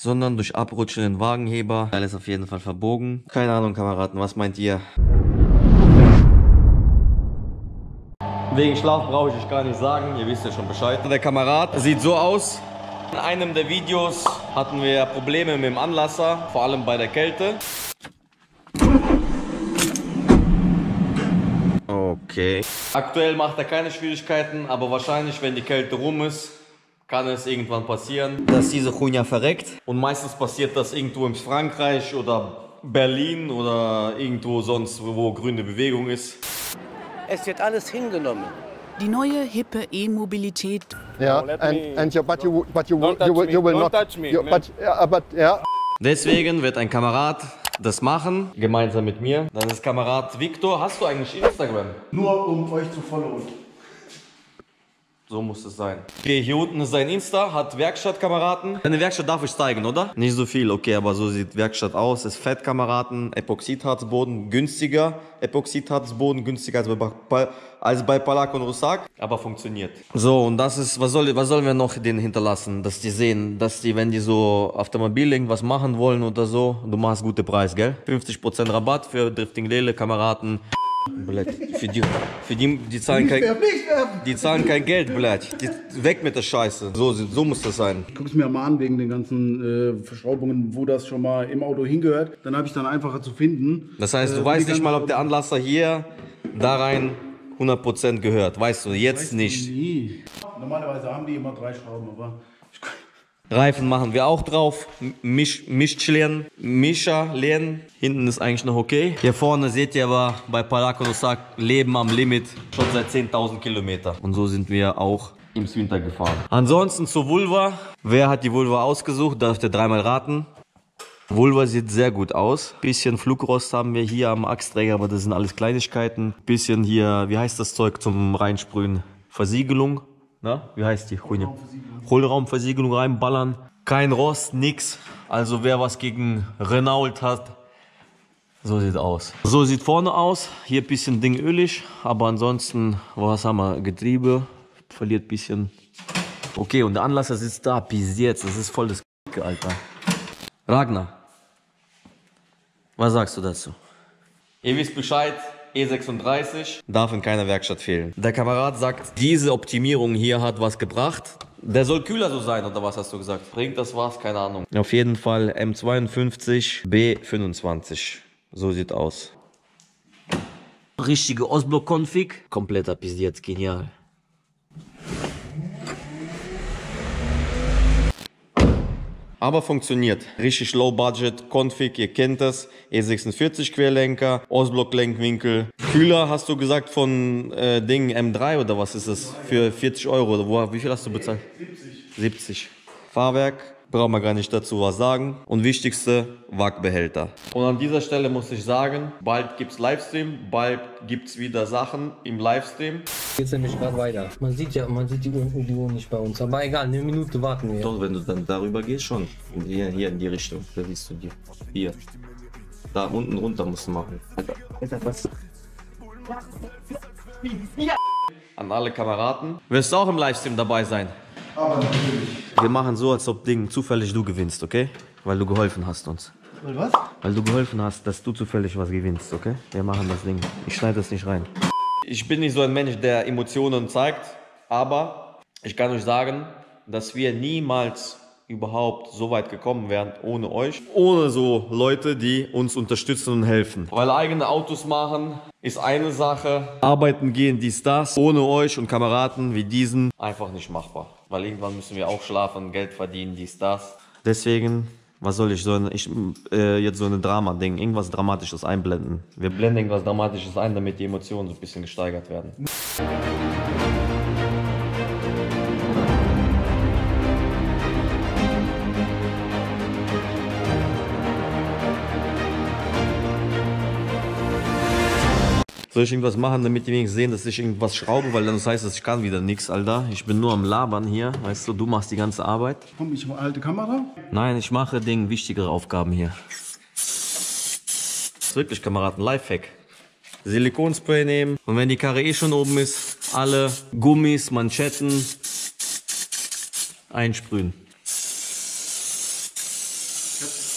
sondern durch abrutschenden Wagenheber. Alles auf jeden Fall verbogen. Keine Ahnung, Kameraden, was meint ihr? Wegen Schlaf brauche ich euch gar nicht sagen, ihr wisst ja schon Bescheid. Der Kamerad sieht so aus. In einem der Videos hatten wir Probleme mit dem Anlasser, vor allem bei der Kälte. Okay. Aktuell macht er keine Schwierigkeiten, aber wahrscheinlich, wenn die Kälte rum ist, kann es irgendwann passieren, dass diese Chunja verreckt. Und meistens passiert das irgendwo in Frankreich oder Berlin oder irgendwo sonst, wo grüne Bewegung ist. Es wird alles hingenommen. Die neue hippe E-Mobilität. Yeah, you will not touch me. Yeah. Deswegen wird ein Kamerad das machen, gemeinsam mit mir. Das ist Kamerad Victor. Hast du eigentlich Instagram? Nur um euch zu followen. So muss es sein. Okay, hier unten ist sein Insta, hat Werkstattkameraden. Deine Werkstatt darf ich zeigen, oder? Nicht so viel, okay, aber so sieht Werkstatt aus. Ist Fettkameraden, Epoxidharzboden, günstiger. Epoxidharzboden günstiger als bei Palak und Russak, aber funktioniert. So, und das ist, was sollen wir noch denen hinterlassen? Dass die sehen, dass die, wenn die so Automobil irgendwas machen wollen oder so, du machst gute Preis, gell? 50% Rabatt für Drifting Lele Kameraden. Für die zahlen kein Geld, blöd. Weg mit der Scheiße. So muss das sein. Ich gucke es mir mal an wegen den ganzen Verschraubungen, wo das schon mal im Auto hingehört. Dann habe ich dann einfacher zu finden. Das heißt, du weißt nicht mal, ob der Anlasser hier da rein 100% gehört. Weißt du, jetzt nicht. Nie. Normalerweise haben die immer 3 Schrauben, aber... Reifen machen wir auch drauf. Mischer lernen. Hinten ist eigentlich noch okay. Hier vorne seht ihr aber bei Palak und Russak Leben am Limit schon seit 10.000 Kilometern. Und so sind wir auch im Winter gefahren. Ansonsten zur Vulva. Wer hat die Vulva ausgesucht? Darf ihr dreimal raten. Vulva sieht sehr gut aus. Bisschen Flugrost haben wir hier am Achsträger, aber das sind alles Kleinigkeiten. Bisschen hier, wie heißt das Zeug zum Reinsprühen? Versiegelung. Na, wie heißt die? Hohlraumversiegelung reinballern. Kein Rost, nix. Also wer was gegen Renault hat, so sieht aus. So sieht vorne aus. Hier ein bisschen Ding ölig. Aber ansonsten, was haben wir? Getriebe. Verliert ein bisschen. Okay, und der Anlasser sitzt da. Bis jetzt. Das ist voll das K***, Alter. Ragnar. Was sagst du dazu? Ihr wisst Bescheid. E36 darf in keiner Werkstatt fehlen. Der Kamerad sagt, diese Optimierung hier hat was gebracht. Der soll kühler so sein, oder was hast du gesagt? Bringt das was? Keine Ahnung. Auf jeden Fall M52 B25. So sieht aus. Richtige Ostblock-Config. Kompletter bis jetzt genial. Aber funktioniert. Richtig Low Budget Config, ihr kennt das. E46 Querlenker, Ostblock-Lenkwinkel. Kühler hast du gesagt von Ding M3 oder was ist das? Für 40 Euro. Oder wie viel hast du bezahlt? 70. Fahrwerk, brauchen wir gar nicht dazu was sagen. Und wichtigste, Wackbehälter. Und an dieser Stelle muss ich sagen, bald gibt's Livestream, bald gibt's wieder Sachen im Livestream. Jetzt nämlich gerade weiter. Man sieht die Uhr nicht bei uns. Aber egal, eine Minute warten wir. Doch, wenn du dann darüber gehst, schon. Hier in die Richtung. Da siehst du die. Hier. Da unten runter musst du machen. Alter, was? An alle Kameraden. Wirst du auch im Livestream dabei sein? Aber natürlich. Wir machen so, als ob Ding zufällig du gewinnst, okay? Weil du geholfen hast uns. Und was? Weil du geholfen hast, dass du zufällig was gewinnst, okay? Wir machen das Ding. Ich schneide das nicht rein. Ich bin nicht so ein Mensch, der Emotionen zeigt, aber ich kann euch sagen, dass wir niemals überhaupt so weit gekommen wären ohne euch. Ohne so Leute, die uns unterstützen und helfen. Weil eigene Autos machen ist eine Sache. Arbeiten gehen, dies, das. Ohne euch und Kameraden wie diesen einfach nicht machbar. Weil irgendwann müssen wir auch schlafen, Geld verdienen, dies, das. Deswegen, was soll ich jetzt so ein Drama-Ding, irgendwas Dramatisches einblenden. Wir blenden irgendwas Dramatisches ein, damit die Emotionen so ein bisschen gesteigert werden. Soll ich irgendwas machen, damit die wenigstens sehen, dass ich irgendwas schraube, weil dann das heißt, dass ich kann wieder nichts, Alter. Ich bin nur am Labern hier, weißt du, du machst die ganze Arbeit. Komm, ich alte Kamera? Nein, ich mache wichtigere Aufgaben hier. Das ist wirklich, Kameraden, Lifehack. Silikonspray nehmen und wenn die Karre eh schon oben ist, alle Gummis, Manschetten einsprühen.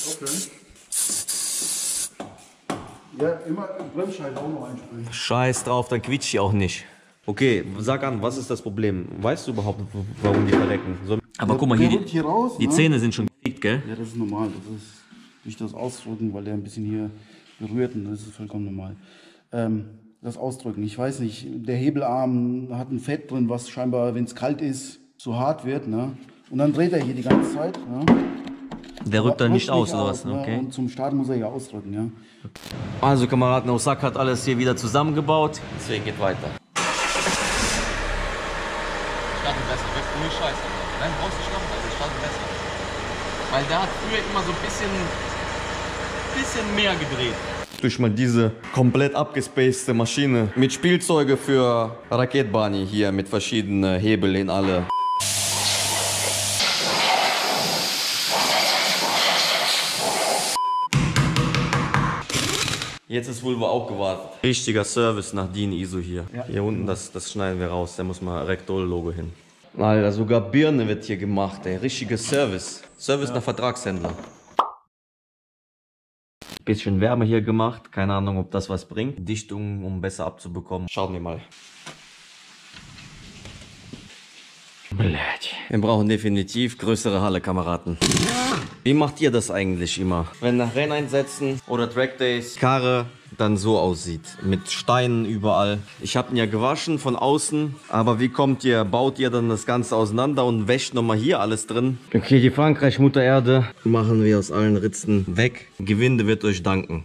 Okay. Ja, immer Bremsscheibe auch noch einsprühen. Scheiß drauf, dann quietscht die auch nicht. Okay, sag an, was ist das Problem? Weißt du überhaupt, warum die verrecken? Aber guck mal, hier raus, die ne? Zähne sind schon gefickt, gell? Ja, das ist normal. Das ist durch das Ausdrücken, weil der ein bisschen hier berührt und das ist vollkommen normal. Das Ausdrücken, ich weiß nicht, der Hebelarm hat ein Fett drin, was scheinbar, wenn es kalt ist, zu hart wird. Ne? Und dann dreht er hier die ganze Zeit. Ne? Der rückt dann nicht aus, oder was? Ne? Okay. Und zum Start muss er ja ausdrücken. Ja? Also Kameraden, Osaka hat alles hier wieder zusammengebaut. Deswegen geht weiter. Starten besser, wird nur scheiße. Nein, brauchst du nicht machen, also starten besser. Weil der hat früher immer so ein bisschen mehr gedreht. Durch mal diese komplett abgespacede Maschine mit Spielzeuge für Raketbahni hier mit verschiedenen Hebel in alle. Jetzt ist Vulva auch gewartet. Richtiger Service nach DIN ISO hier. Ja. Hier unten, das schneiden wir raus. Da muss mal Rectol-Logo hin. Alter, sogar Birne wird hier gemacht, ey. Richtiger Service. Service nach Vertragshändler. Bisschen Wärme hier gemacht. Keine Ahnung, ob das was bringt. Dichtung, um besser abzubekommen. Schauen wir mal. Wir brauchen definitiv größere Halle, Kameraden. Wie macht ihr das eigentlich immer? Wenn nach Renneinsätzen oder Trackdays Karre dann so aussieht, mit Steinen überall. Ich habe ihn ja gewaschen von außen, aber wie baut ihr dann das Ganze auseinander und wäscht nochmal hier alles drin? Okay, die Frankreich Mutter Erde machen wir aus allen Ritzen weg. Gewinde wird euch danken.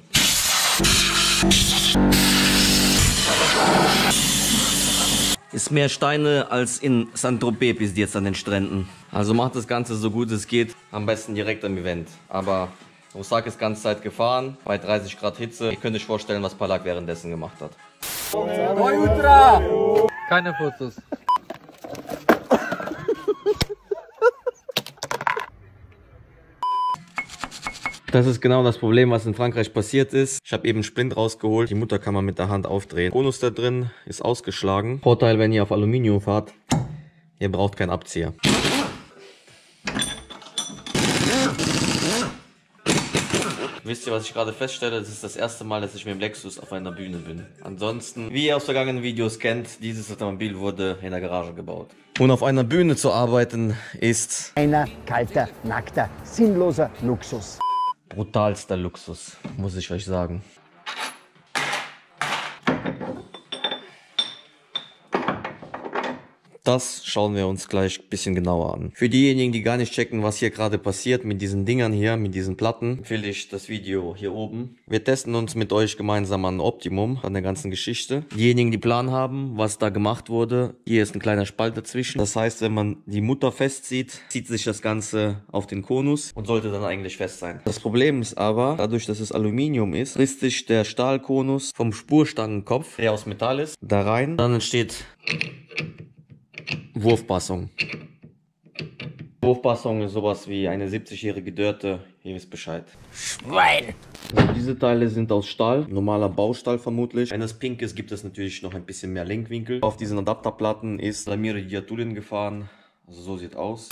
Ist mehr Steine als in Saint-Tropez bis jetzt an den Stränden. Also macht das Ganze so gut es geht. Am besten direkt am Event. Aber Osaka ist ganze Zeit gefahren, bei 30 Grad Hitze. Ihr könnt euch vorstellen, was Palak währenddessen gemacht hat. Keine Fotos. Das ist genau das Problem, was in Frankreich passiert ist. Ich habe eben einen Splint rausgeholt. Die Mutter kann man mit der Hand aufdrehen. Konus da drin ist ausgeschlagen. Vorteil, wenn ihr auf Aluminium fahrt, ihr braucht keinen Abzieher. Wisst ihr, was ich gerade feststelle? Das ist das erste Mal, dass ich mit dem Lexus auf einer Bühne bin. Ansonsten, wie ihr aus vergangenen Videos kennt, dieses Automobil wurde in der Garage gebaut. Und auf einer Bühne zu arbeiten ist einer kalter, nackter, sinnloser Luxus. Brutalster Luxus, muss ich euch sagen. Das schauen wir uns gleich ein bisschen genauer an. Für diejenigen, die gar nicht checken, was hier gerade passiert mit diesen Dingern hier, mit diesen Platten, empfehle ich das Video hier oben. Wir testen uns mit euch gemeinsam an Optimum, an der ganzen Geschichte. Diejenigen, die Plan haben, was da gemacht wurde, hier ist ein kleiner Spalt dazwischen. Das heißt, wenn man die Mutter festzieht, zieht sich das Ganze auf den Konus und sollte dann eigentlich fest sein. Das Problem ist aber, dadurch, dass es Aluminium ist, frisst sich der Stahlkonus vom Spurstangenkopf, der aus Metall ist, da rein. Dann entsteht Wurfpassung. Wurfpassung ist sowas wie eine 70-jährige Dörte, ihr wisst Bescheid. Schwein! Also diese Teile sind aus Stahl, normaler Baustahl vermutlich. Wenn es pink ist, gibt es natürlich noch ein bisschen mehr Lenkwinkel. Auf diesen Adapterplatten ist Lamire Diatulin gefahren, also so sieht aus.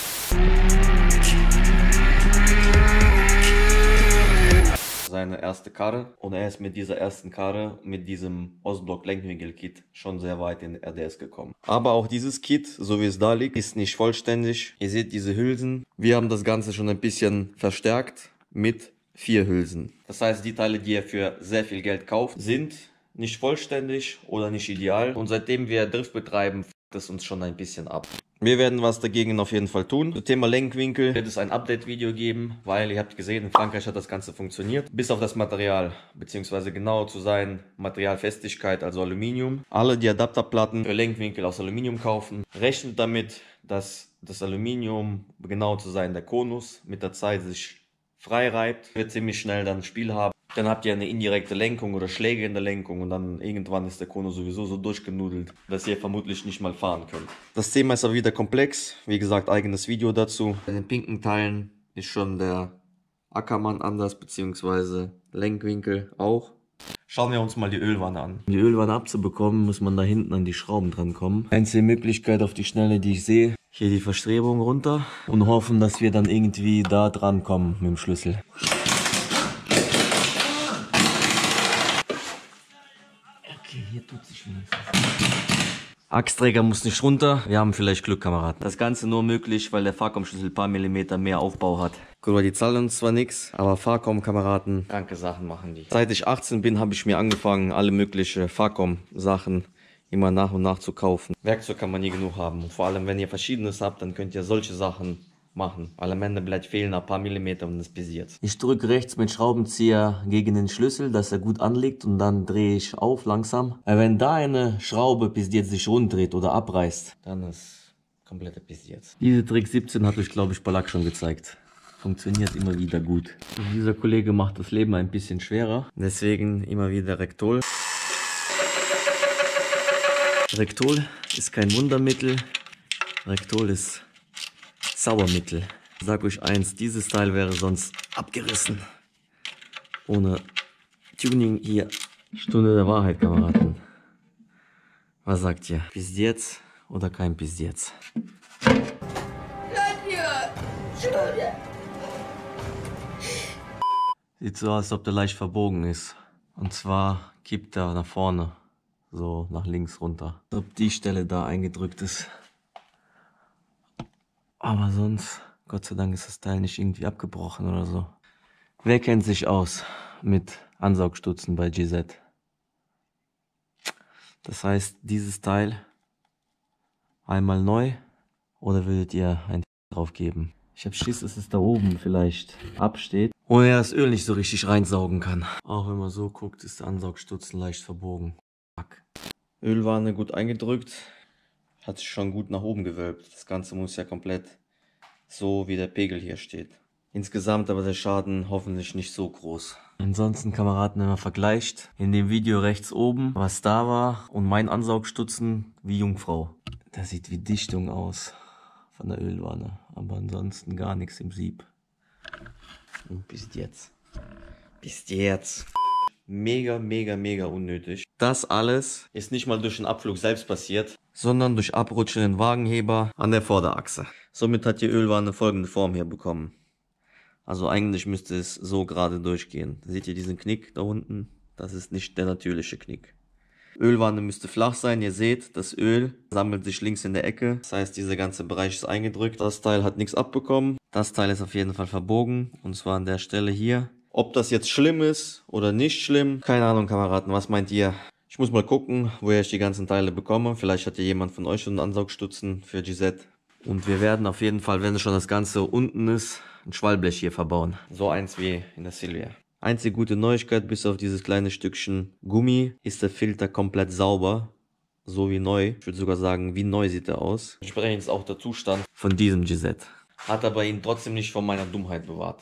Seine erste Karre und er ist mit dieser ersten Karre, mit diesem Ostblock Lenkwinkel-Kit schon sehr weit in RDS gekommen. Aber auch dieses Kit, so wie es da liegt, ist nicht vollständig. Ihr seht diese Hülsen. Wir haben das Ganze schon ein bisschen verstärkt mit 4 Hülsen. Das heißt, die Teile, die ihr für sehr viel Geld kauft, sind nicht vollständig oder nicht ideal. Und seitdem wir Drift betreiben, fuckt es uns schon ein bisschen ab. Wir werden was dagegen auf jeden Fall tun. Zum Thema Lenkwinkel wird es ein Update-Video geben, weil ihr habt gesehen, in Frankreich hat das Ganze funktioniert. Bis auf das Material, beziehungsweise genauer zu sein, Materialfestigkeit, also Aluminium. Alle die Adapterplatten für Lenkwinkel aus Aluminium kaufen. Rechnet damit, dass das Aluminium, genau zu sein, der Konus, mit der Zeit sich frei reibt. Wird ziemlich schnell dann ein Spiel haben. Dann habt ihr eine indirekte Lenkung oder Schläge in der Lenkung und dann irgendwann ist der Konus sowieso so durchgenudelt, dass ihr vermutlich nicht mal fahren könnt. Das Thema ist aber wieder komplex. Wie gesagt, eigenes Video dazu. Bei den pinken Teilen ist schon der Ackermann anders, beziehungsweise Lenkwinkel auch. Schauen wir uns mal die Ölwanne an. Um die Ölwanne abzubekommen, muss man da hinten an die Schrauben dran kommen. Einzige Möglichkeit auf die Schnelle, die ich sehe, hier die Verstrebung runter und hoffen, dass wir dann irgendwie da dran kommen mit dem Schlüssel. hier tut sich wenigstens. Achsträger muss nicht runter. Wir haben vielleicht Glück, Kameraden. Das Ganze nur möglich, weil der Fahrkomschlüssel ein paar Millimeter mehr Aufbau hat. Gut, die zahlen uns zwar nichts, aber Fahrkom-Kameraden, kranke Sachen machen die. Seit ich 18 bin, habe ich mir angefangen, alle möglichen Fahrkom-Sachen immer nach und nach zu kaufen. Werkzeug kann man nie genug haben. Und vor allem, wenn ihr Verschiedenes habt, dann könnt ihr solche Sachen machen. Weil am Ende bleibt fehlen ein paar Millimeter und es bisiert. Ich drücke rechts mit Schraubenzieher gegen den Schlüssel, dass er gut anliegt und dann drehe ich auf langsam. Weil wenn da eine Schraube pisiert sich runddreht oder abreißt, dann ist komplett pisiert. Diese Trick 17 hat euch, glaube ich, Balak schon gezeigt. Funktioniert immer wieder gut. Und dieser Kollege macht das Leben ein bisschen schwerer. Deswegen immer wieder Rektol. Rektol ist kein Wundermittel. Rektol ist Sauermittel. Ich sag euch eins, dieses Teil wäre sonst abgerissen. Ohne Tuning hier. Stunde der Wahrheit, Kameraden. Was sagt ihr? Bis jetzt oder kein bis jetzt? Sieht so aus, als ob der leicht verbogen ist. Und zwar kippt er nach vorne. So nach links runter. Als ob die Stelle da eingedrückt ist. Aber sonst, Gott sei Dank ist das Teil nicht irgendwie abgebrochen oder so. Wer kennt sich aus mit Ansaugstutzen bei GZ? Das heißt, dieses Teil einmal neu oder würdet ihr ein drauf geben? Ich habe Schiss, dass es da oben vielleicht absteht und er das Öl nicht so richtig reinsaugen kann. Auch wenn man so guckt, ist der Ansaugstutzen leicht verbogen. Fuck. Ölwanne gut eingedrückt. Hat sich schon gut nach oben gewölbt. Das Ganze muss ja komplett so wie der Pegel hier steht. Insgesamt aber der Schaden hoffentlich nicht so groß. Ansonsten, Kameraden, wenn man vergleicht, in dem Video rechts oben, was da war und mein Ansaugstutzen wie Jungfrau. Das sieht wie Dichtung aus von der Ölwanne, aber ansonsten gar nichts im Sieb. Und bis jetzt. Bis jetzt. Mega, mega, mega unnötig. Das alles ist nicht mal durch den Abflug selbst passiert, sondern durch abrutschenden Wagenheber an der Vorderachse. Somit hat die Ölwanne folgende Form hier bekommen. Also eigentlich müsste es so gerade durchgehen. Seht ihr diesen Knick da unten? Das ist nicht der natürliche Knick. Ölwanne müsste flach sein. Ihr seht, das Öl sammelt sich links in der Ecke. Das heißt, dieser ganze Bereich ist eingedrückt. Das Teil hat nichts abbekommen. Das Teil ist auf jeden Fall verbogen. Und zwar an der Stelle hier. Ob das jetzt schlimm ist oder nicht schlimm, keine Ahnung, Kameraden, was meint ihr? Ich muss mal gucken, woher ich die ganzen Teile bekomme. Vielleicht hat ja jemand von euch schon einen Ansaugstutzen für GZ. Und wir werden auf jeden Fall, wenn schon das Ganze unten ist, ein Schwallblech hier verbauen. So eins wie in der Silvia. Einzige gute Neuigkeit, bis auf dieses kleine Stückchen Gummi, ist der Filter komplett sauber. So wie neu. Ich würde sogar sagen, wie neu sieht er aus. Entsprechend ist auch der Zustand von diesem GZ. Hat aber ihn trotzdem nicht von meiner Dummheit bewahrt.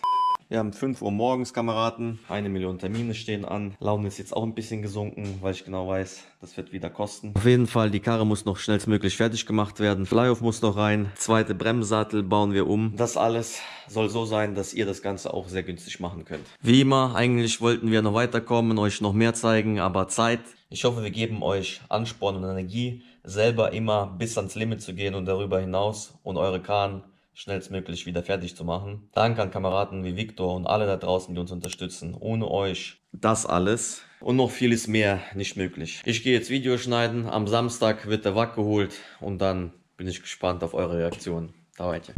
Wir haben 5 Uhr morgens, Kameraden. 1 Million Termine stehen an. Laune ist jetzt auch ein bisschen gesunken, weil ich genau weiß, das wird wieder kosten. Auf jeden Fall, die Karre muss noch schnellstmöglich fertig gemacht werden. Fly-Off muss noch rein. Zweite Bremssattel bauen wir um. Das alles soll so sein, dass ihr das Ganze auch sehr günstig machen könnt. Wie immer, eigentlich wollten wir noch weiterkommen, euch noch mehr zeigen, aber Zeit. Ich hoffe, wir geben euch Ansporn und Energie, selber immer bis ans Limit zu gehen und darüber hinaus und eure Karren schnellstmöglich wieder fertig zu machen. Danke an Kameraden wie Victor und alle da draußen, die uns unterstützen. Ohne euch das alles und noch vieles mehr nicht möglich. Ich gehe jetzt Video schneiden. Am Samstag wird der Wack geholt und dann bin ich gespannt auf eure Reaktion. Da weiter.